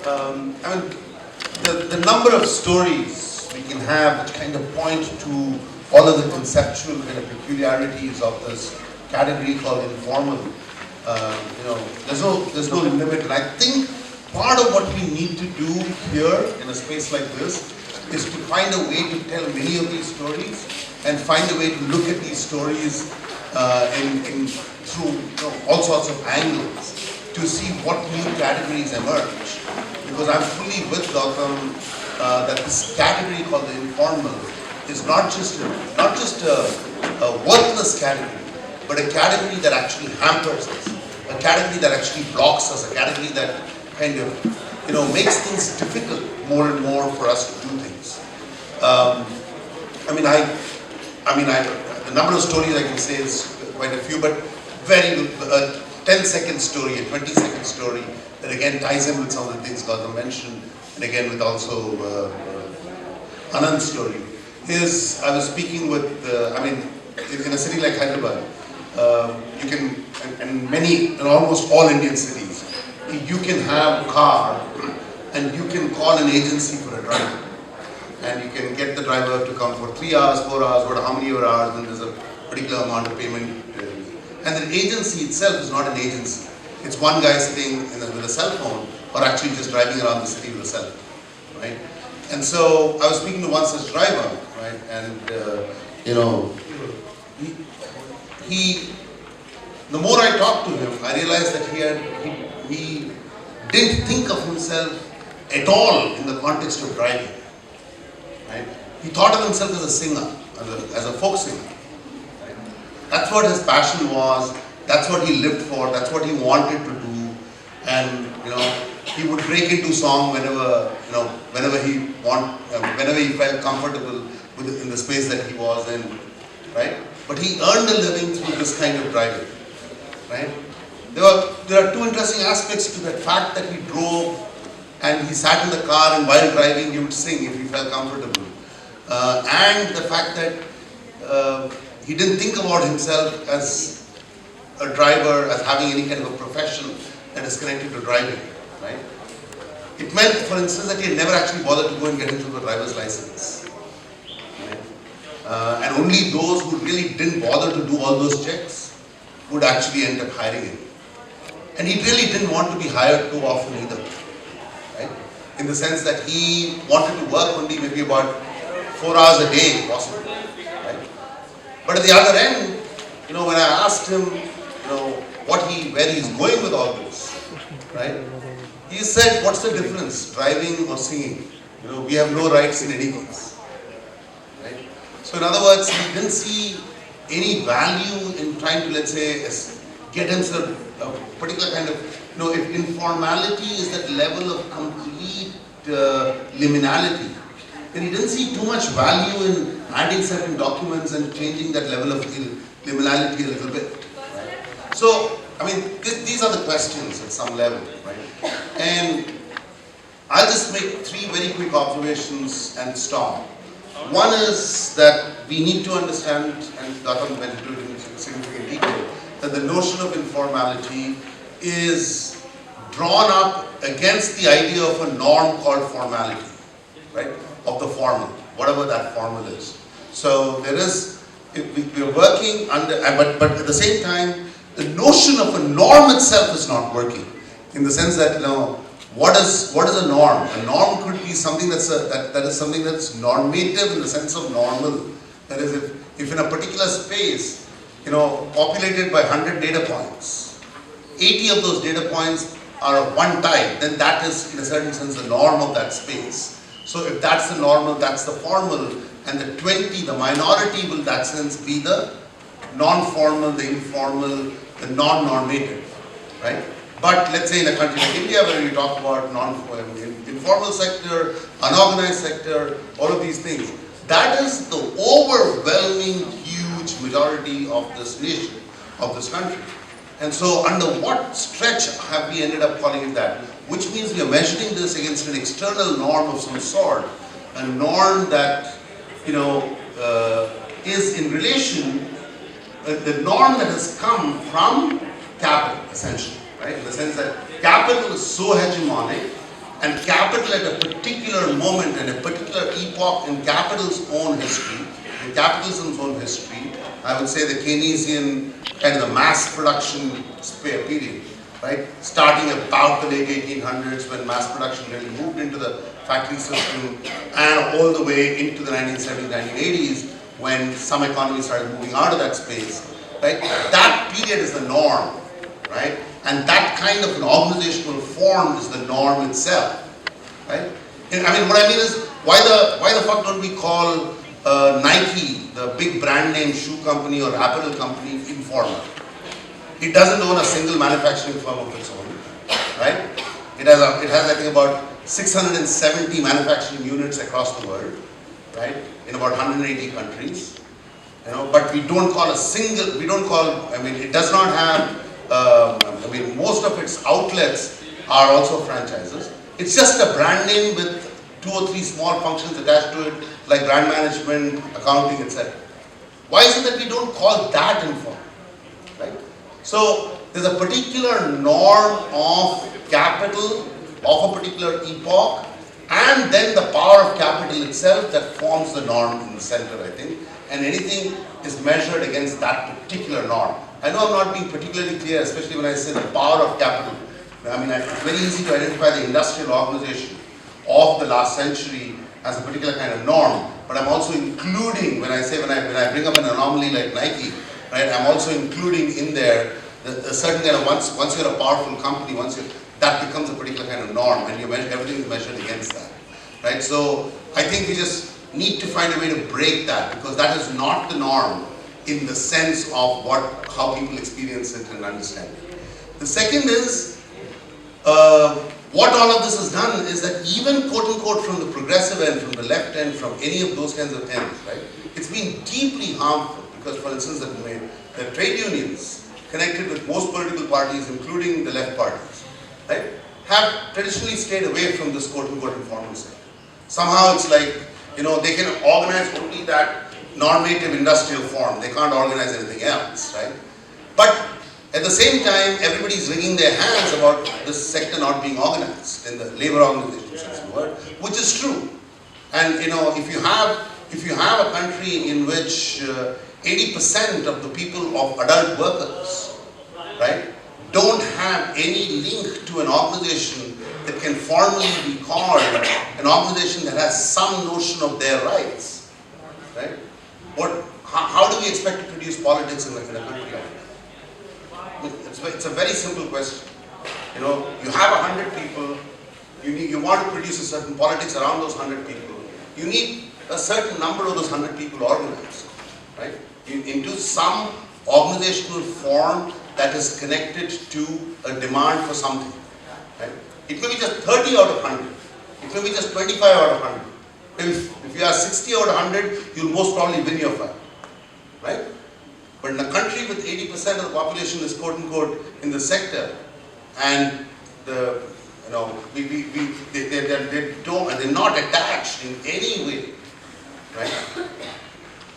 I mean, the number of stories we can have which kind of point to all of the conceptual kind of peculiarities of this category called informal. There's no limit, and I think part of what we need to do here in a space like this is to find a way to tell many of these stories and find a way to look at these stories through all sorts of angles to see what new categories emerge. Because I'm fully with Gautam that this category called the informal is not just a worthless category, but a category that actually hampers us, a category that actually blocks us, a category that kind of makes things difficult more and more for us to do things. The number of stories I can say is quite a few, but very 10-second story, a 20-second story that again ties in with some of the things Gautam mentioned, and again with also Anand's story. I was speaking with, in a city like Hyderabad, you can, and almost all Indian cities, you can have a car and you can call an agency for a driver. And you can get the driver to come for 3 hours, 4 hours, how many hours, and there's a particular amount of payment. And the agency itself is not an agency. It's one guy sitting with a cell phone or actually just driving around the city with a cell phone, right? And so I was speaking to one such driver, right? And, the more I talked to him, I realized that he didn't think of himself at all in the context of driving. Right? He thought of himself as a singer, as a folk singer. Right? That's what his passion was. That's what he lived for. That's what he wanted to do. And he would break into song whenever he felt comfortable in the space that he was in. Right? But he earned a living through this kind of driving. Right? There are two interesting aspects to that fact that he drove. And he sat in the car, and while driving he would sing if he felt comfortable. And the fact that he didn't think about himself as a driver, as having any kind of a profession that is connected to driving. Right? It meant, for instance, that he had never actually bothered to go and get himself a driver's license. Right? And only those who really didn't bother to do all those checks would actually end up hiring him. And he really didn't want to be hired too often either. Right? In the sense that he wanted to work only maybe about 4 hours a day, possibly. Right? But at the other end, when I asked him, where he's going with all this, right? He said, "What's the difference, driving or singing? We have no rights in any case." Right? So in other words, he didn't see any value in trying to, let's say, get himself a particular kind of. If informality is that level of complete liminality, then he didn't see too much value in adding certain documents and changing that level of liminality a little bit. Right? So, these are the questions at some level, right? And I'll just make 3 very quick observations and stop. One is that we need to understand, and Gautam went into it in significant detail, that the notion of informality is drawn up against the idea of a norm called formality, right? Of the formal, whatever that formal is. So we're working under, but at the same time, the notion of a norm itself is not working. In the sense that, what is a norm? A norm could be something that is something that's normative in the sense of normal. That is, if in a particular space, populated by 100 data points, 80 of those data points are of one type, then that is, in a certain sense, the norm of that space. So if that's the normal, that's the formal, and the 20, the minority, will in that sense be the non-formal, the informal, the non-normative, right? But let's say in a country like India, where we talk about informal sector, unorganized sector, all of these things, that is the overwhelming, huge majority of this nation, of this country. And so under what stretch have we ended up calling it that? Which means we are measuring this against an external norm of some sort, a norm that, is in relation, the norm that has come from capital, essentially, right? In the sense that capital is so hegemonic And capital at a particular moment and a particular epoch in capital's own history, in capitalism's own history, I would say the Keynesian kind of the mass production period, right? Starting about the late 1800s when mass production really moved into the factory system, and all the way into the 1970s, 1980s when some economies started moving out of that space, right? That period is the norm, right? And that kind of an organizational form is the norm itself, right? And I mean, what I mean is, why the fuck don't we call Nike, the big brand name shoe company or apparel company, informal? It doesn't own a single manufacturing firm of its own, right? It has I think about 670 manufacturing units across the world, right? In about 180 countries, you know. But we don't call I mean, it does not have. I mean, most of its outlets are also franchises. It's just a brand name with 2 or 3 small functions attached to it, like brand management, accounting, etc. Why is it that we don't call that informal, right? So there's a particular norm of capital of a particular epoch, and then the power of capital itself that forms the norm in the center, I think, and anything is measured against that particular norm. I know I'm not being particularly clear, especially when I say the power of capital. I mean, it's very easy to identify the industrial organization of the last century as a particular kind of norm, but I'm also including, when I bring up an anomaly like Nike, right, I'm also including in there the certain kind of, once you're a powerful company, that becomes a particular kind of norm, and everything is measured against that, right? So I think we just need to find a way to break that, because that is not the norm in the sense of how people experience it and understand it. The second is, what all of this has done is that even quote unquote from the progressive end, from the left end, from any of those kinds of ends, right, it's been deeply harmful, because for instance the trade unions connected with most political parties, including the left parties, right, have traditionally stayed away from this quote unquote informal sector. Somehow it's like, you know, they can organize only that normative industrial form. They can't organize anything else, right? But at the same time, everybody's wringing their hands about this sector not being organized in the labor organization sense of the word, which is true. And you know, if you have a country in which 80% of the people of adult workers, right, don't have any link to an organization that can formally be called an organization that has some notion of their rights, right? How do we expect to produce politics in a country like that? It's a very simple question. You know, you have 100 people, you want to produce a certain politics around those 100 people. You need a certain number of those 100 people organized, right? Into some organizational form that is connected to a demand for something, right? It may be just 30 out of 100. It may be just 25 out of 100. If you are 60 out of 100, you'll most probably win your fight, right? But in a country with 80% of the population is quote unquote in the sector, and they're not attached in any way, right?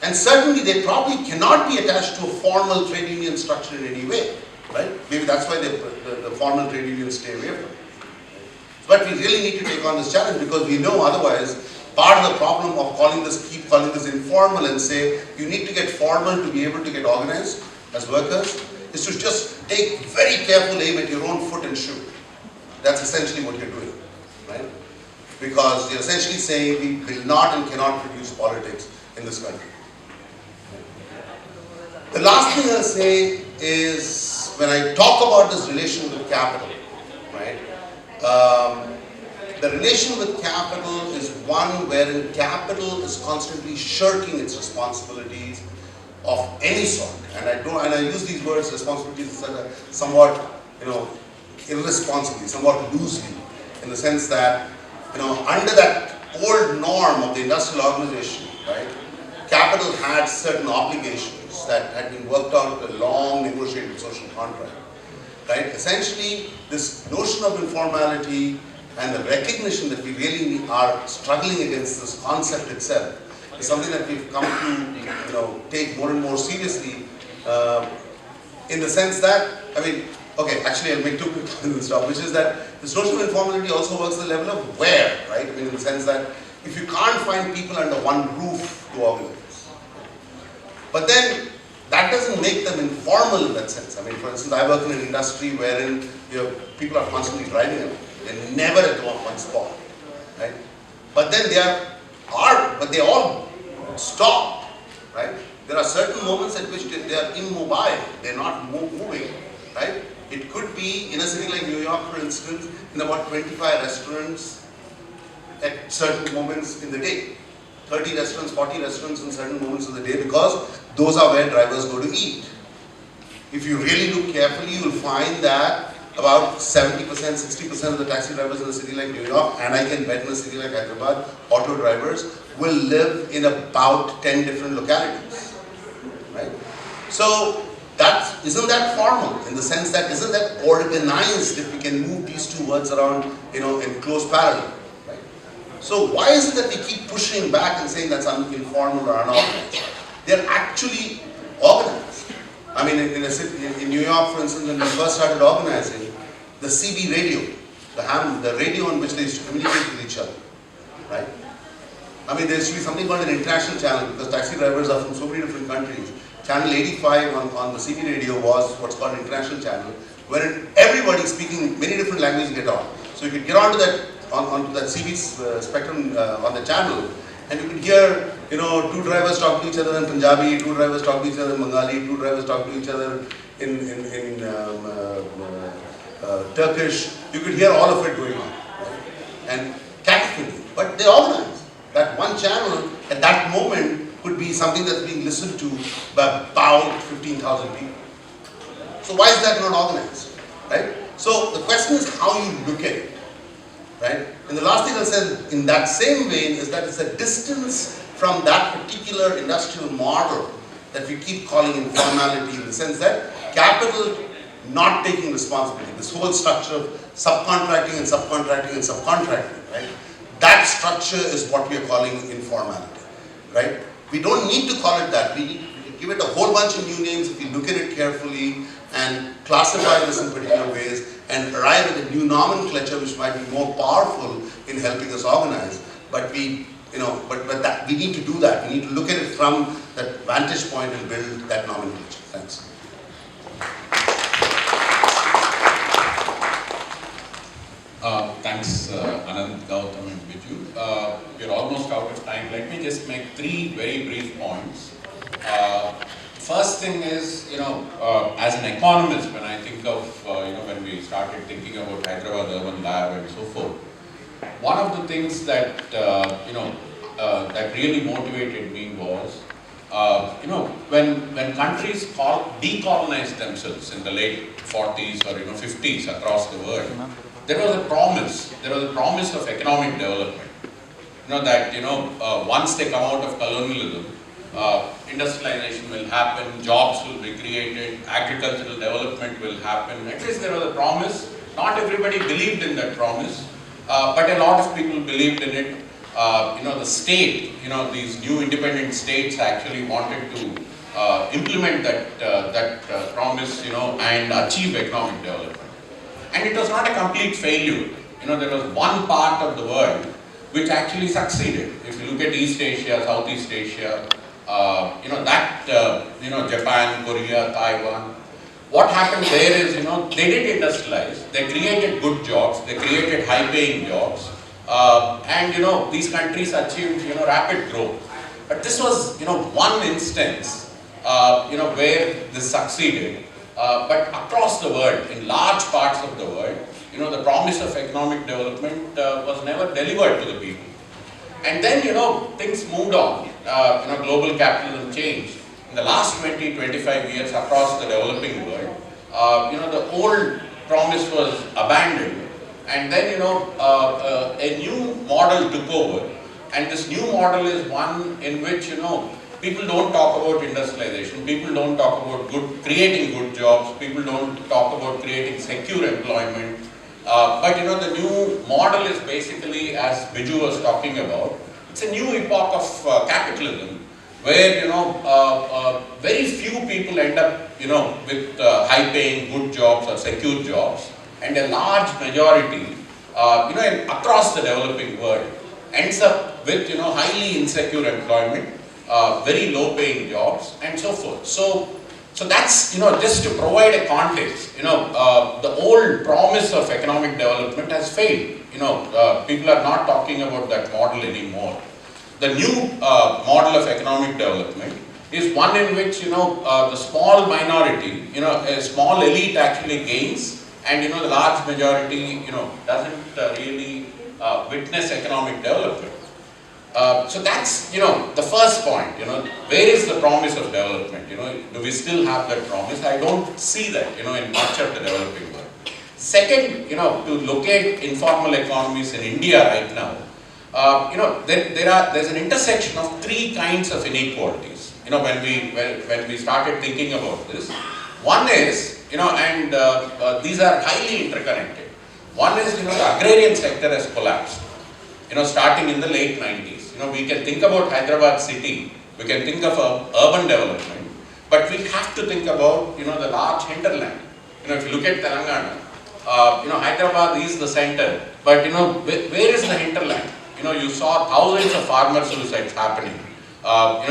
And certainly they probably cannot be attached to a formal trade union structure in any way, right? Maybe that's why the formal trade unions stay away from it. But we really need to take on this challenge, because we know otherwise part of the problem of keep calling this informal and say you need to get formal to be able to get organized as workers, is to just take very careful aim at your own foot and shoot. That's essentially what you're doing, right? Because you're essentially saying we will not and cannot produce politics in this country. The last thing I'll say is, when I talk about this relation with capital, right? The relation with capital is one wherein capital is constantly shirking its responsibilities of any sort. And I use these words, responsibilities, somewhat, you know, irresponsibly, somewhat loosely, in the sense that, you know, under that old norm of the industrial organization, right, capital had certain obligations that had been worked out in a long negotiated social contract, right? Essentially, this notion of informality and the recognition that we really are struggling against this concept itself is something that we've come to, you know, take more and more seriously, in the sense that, I mean, Okay, actually I'll make two quick points and stop, which is that this notion of informality also works at the level of where, right? I mean, in the sense that if you can't find people under one roof to organize, but then that doesn't make them informal in that sense. I mean, for instance, I work in an industry wherein people are constantly driving around. They're never at one spot, right? But then but they all stop, right? There are certain moments at which they are immobile. They're not moving, right? It could be in a city like New York, for instance, in about 25 restaurants at certain moments in the day. 30 restaurants, 40 restaurants in certain moments of the day, because those are where drivers go to eat. If you really look carefully, you will find that about 70%, 60% of the taxi drivers in a city like New York, and I can bet in a city like Hyderabad, auto drivers will live in about 10 different localities, right? So isn't that formal in the sense that isn't that organized if we can move these two words around, in close parallel, right? So why is it that we keep pushing back and saying that's informal or unorganized? They're actually organized. I mean, in New York, for instance, when we first started organizing, the CB radio, the radio on which they used to communicate with each other, right? I mean, there used to be something called an international channel, because taxi drivers are from so many different countries. Channel 85 on the CB radio was what's called an international channel, wherein everybody speaking many different languages get on. So you could get onto that CB spectrum on the channel, and you could hear, two drivers talk to each other in Punjabi, two drivers talk to each other in Bengali, two drivers talk to each other in Turkish. You could hear all of it going on, right? And cacophony, but they organize. That one channel at that moment could be something that's being listened to by about 15,000 people. So why is that not organized, right? So the question is how you look at it, right? And the last thing I'll say in that same vein is that it's a distance from that particular industrial model that we keep calling informality, in the sense that capital not taking responsibility, this whole structure of subcontracting and subcontracting and subcontracting, right? That structure is what we are calling informality, right? We don't need to call it that. We can give it a whole bunch of new names if you look at it carefully and classify this in particular ways and arrive at a new nomenclature which might be more powerful in helping us organize. But we need to do that. We need to look at it from that vantage point and build that nomenclature. Thanks. Thanks, Anand, Gautam, and Biju. We're almost out of time. Let me just make three very brief points. First thing is, as an economist, when I think of, when we started thinking about Hyderabad Urban Lab and so forth, one of the things that, that really motivated me was, when countries decolonized themselves in the late 40s or 50s across the world, there was a promise of economic development. Once they come out of colonialism, industrialization will happen, jobs will be created, agricultural development will happen. At least there was a promise. Not everybody believed in that promise, but a lot of people believed in it. The state, these new independent states actually wanted to implement that promise, and achieve economic development. And it was not a complete failure. There was one part of the world which actually succeeded. If you look at East Asia, Southeast Asia, Japan, Korea, Taiwan, what happened there is, they did industrialize, they created good jobs, they created high-paying jobs, and these countries achieved, rapid growth. But this was, one instance, where this succeeded. But across the world, in large parts of the world, the promise of economic development was never delivered to the people. And then, things moved on. Global capitalism changed. In the last 20-25 years across the developing world, the old promise was abandoned. And then, a new model took over. And this new model is one in which, people don't talk about industrialization, people don't talk about creating good jobs, people don't talk about creating secure employment. But the new model is basically, as Biju was talking about, it's a new epoch of capitalism, where very few people end up with high paying good jobs or secure jobs, and a large majority, across the developing world ends up with, highly insecure employment, very low paying jobs and so forth. So that's, just to provide a context, the old promise of economic development has failed. People are not talking about that model anymore. The new model of economic development is one in which, the small minority, a small elite actually gains, and, the large majority, doesn't really witness economic development. So that's, the first point, where is the promise of development? Do we still have that promise? I don't see that, in much of the developing world. Second, to locate informal economies in India right now, there's an intersection of three kinds of inequalities. When we started thinking about this, one is, and these are highly interconnected. One is, the agrarian sector has collapsed, starting in the late 90s. We can think about Hyderabad city, we can think of urban development, but we have to think about, the large hinterland. If you look at Telangana, Hyderabad is the center, but, where is the hinterland? You saw thousands of farmer suicides happening,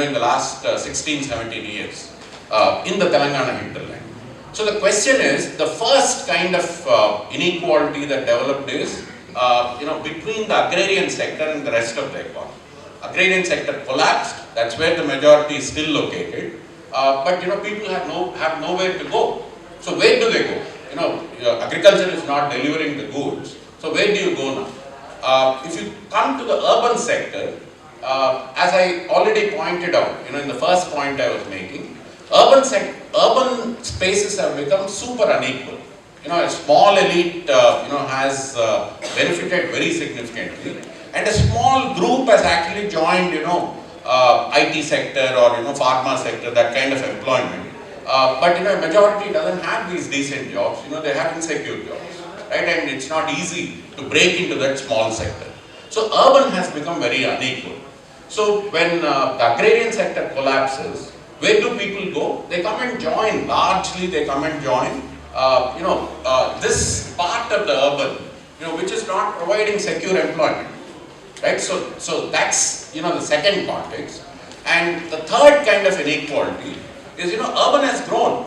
in the last 16, 17 years, in the Telangana hinterland. So the question is, the first kind of inequality that developed is, between the agrarian sector and the rest of the economy. Agrarian sector collapsed, that's where the majority is still located, but people have nowhere to go. So where do they go? Agriculture is not delivering the goods, so where do you go now? If you come to the urban sector, as I already pointed out, in the first point I was making, urban spaces have become super unequal. A small elite, has benefited very significantly, and a small group has actually joined, IT sector or, pharma sector, that kind of employment. But, a majority doesn't have these decent jobs, they have insecure jobs, right? And it's not easy to break into that small sector. So, urban has become very unequal. So, when the agrarian sector collapses, where do people go? They come and join, largely they come and join, this part of the urban, which is not providing secure employment, right? So that's, the second context. And the third kind of inequality is, urban has grown.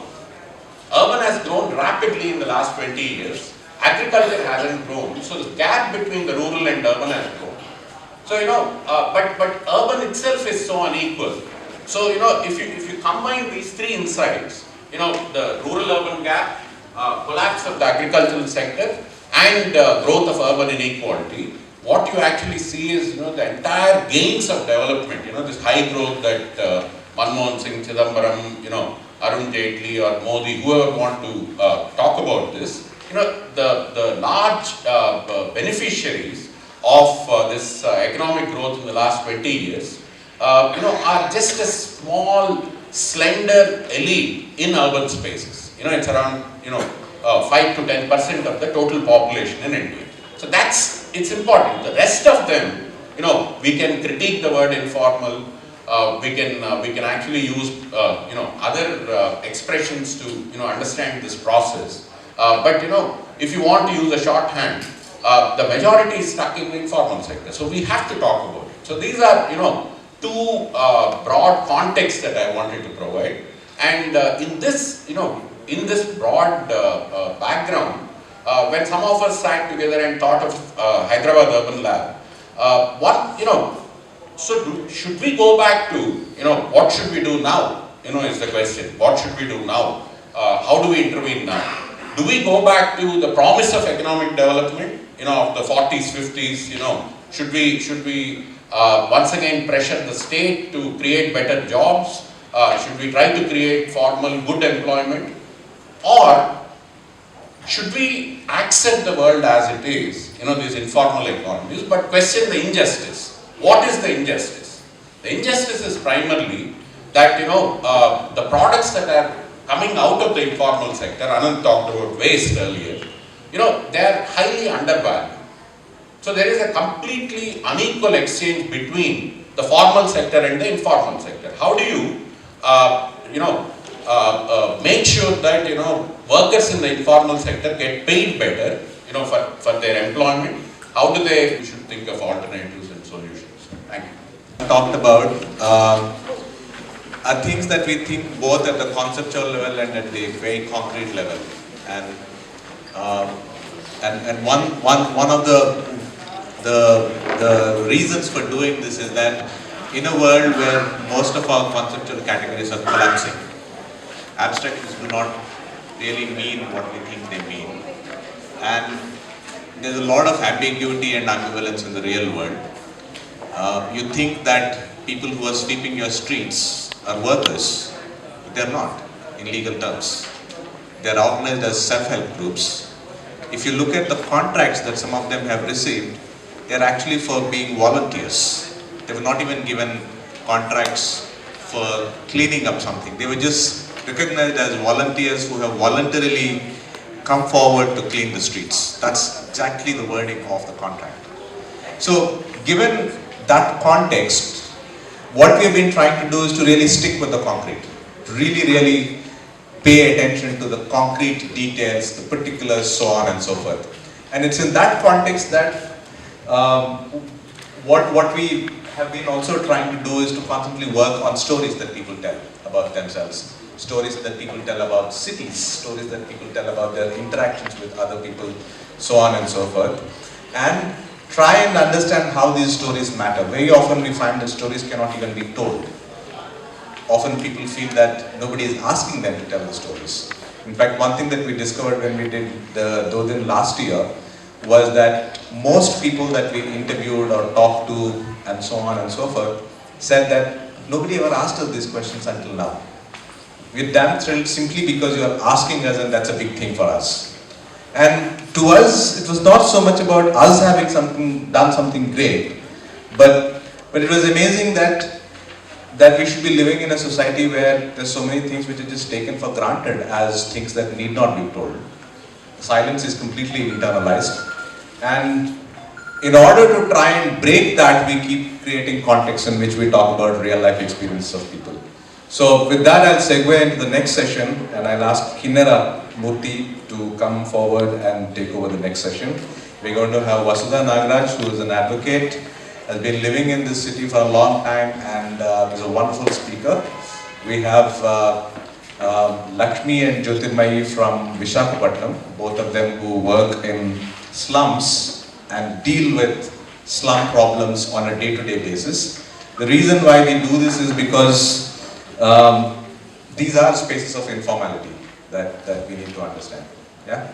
Urban has grown rapidly in the last 20 years. Agriculture hasn't grown. So the gap between the rural and urban has grown. So, but urban itself is so unequal. So, if you combine these three insights, the rural-urban gap, collapse of the agricultural sector, and growth of urban inequality, what you actually see is, the entire gains of development, this high growth that Manmohan Singh, Chidambaram, Arun Jaitley or Modi, whoever want to talk about this, the large beneficiaries of this economic growth in the last 20 years, are just a small, slender elite in urban spaces. It's around, 5 to 10% of the total population in India. So it's important. The rest of them, we can critique the word informal. We can actually use, other expressions to, understand this process. But, if you want to use a shorthand, the majority is stuck in the informal sector. So we have to talk about it. So these are, two broad contexts that I wanted to provide. And in this, in this broad background, when some of us sat together and thought of Hyderabad Urban Lab, should we go back to, what should we do now? Is the question. What should we do now? How do we intervene now? Do we go back to the promise of economic development, of the 40s, 50s, should we once again pressure the state to create better jobs? Should we try to create formal good employment? Or should we accept the world as it is, these informal economies, but question the injustice? What is the injustice? The injustice is primarily that, the products that are coming out of the informal sector, Anand talked about waste earlier, they are highly undervalued. So there is a completely unequal exchange between the formal sector and the informal sector. How do you, make sure that, workers in the informal sector get paid better, for their employment? How do we should think of alternatives and solutions? Thank you. Talked about are things that we think both at the conceptual level and at the very concrete level. And one of the reasons for doing this is that in a world where most of our conceptual categories are collapsing, abstractions do not really mean what we think they mean, and there's a lot of ambiguity and ambivalence in the real world. You think that people who are sweeping your streets are workers, but they're not in legal terms. They're organized as self-help groups. If you look at the contracts that some of them have received, they're actually for being volunteers. They were not even given contracts for cleaning up something. They were just recognized as volunteers who have voluntarily come forward to clean the streets. That's exactly the wording of the contract. So, given that context, what we have been trying to do is to really stick with the concrete, to really pay attention to the concrete details, the particulars, so on and so forth. And it's in that context that what we have been also trying to do is to constantly work on stories that people tell about themselves, stories that people tell about cities, stories that people tell about their interactions with other people, so on and so forth, and try and understand how these stories matter. Very often we find that stories cannot even be told. Often people feel that nobody is asking them to tell the stories. In fact, one thing that we discovered when we did the Dodin last year was that most people that we interviewed or talked to and so on and so forth said that nobody ever asked us these questions until now. We're damn thrilled simply because you are asking us, and that's a big thing for us. And to us, it was not so much about us having done something great, but it was amazing that we should be living in a society where there's so many things which are just taken for granted as things that need not be told. Silence is completely internalized, and in order to try and break that, we keep creating contexts in which we talk about real life experiences of people. So with that, I'll segue into the next session, and I'll ask Kinnara Murthy to come forward and take over the next session. We're going to have Vasudha Nagaraj, who is an advocate, has been living in this city for a long time, and is a wonderful speaker. We have Lakshmi and Jyotirmayi from Visakhapatnam, both of them who work in slums and deal with slum problems on a day-to-day basis. The reason why we do this is because these are spaces of informality that we need to understand. Yeah?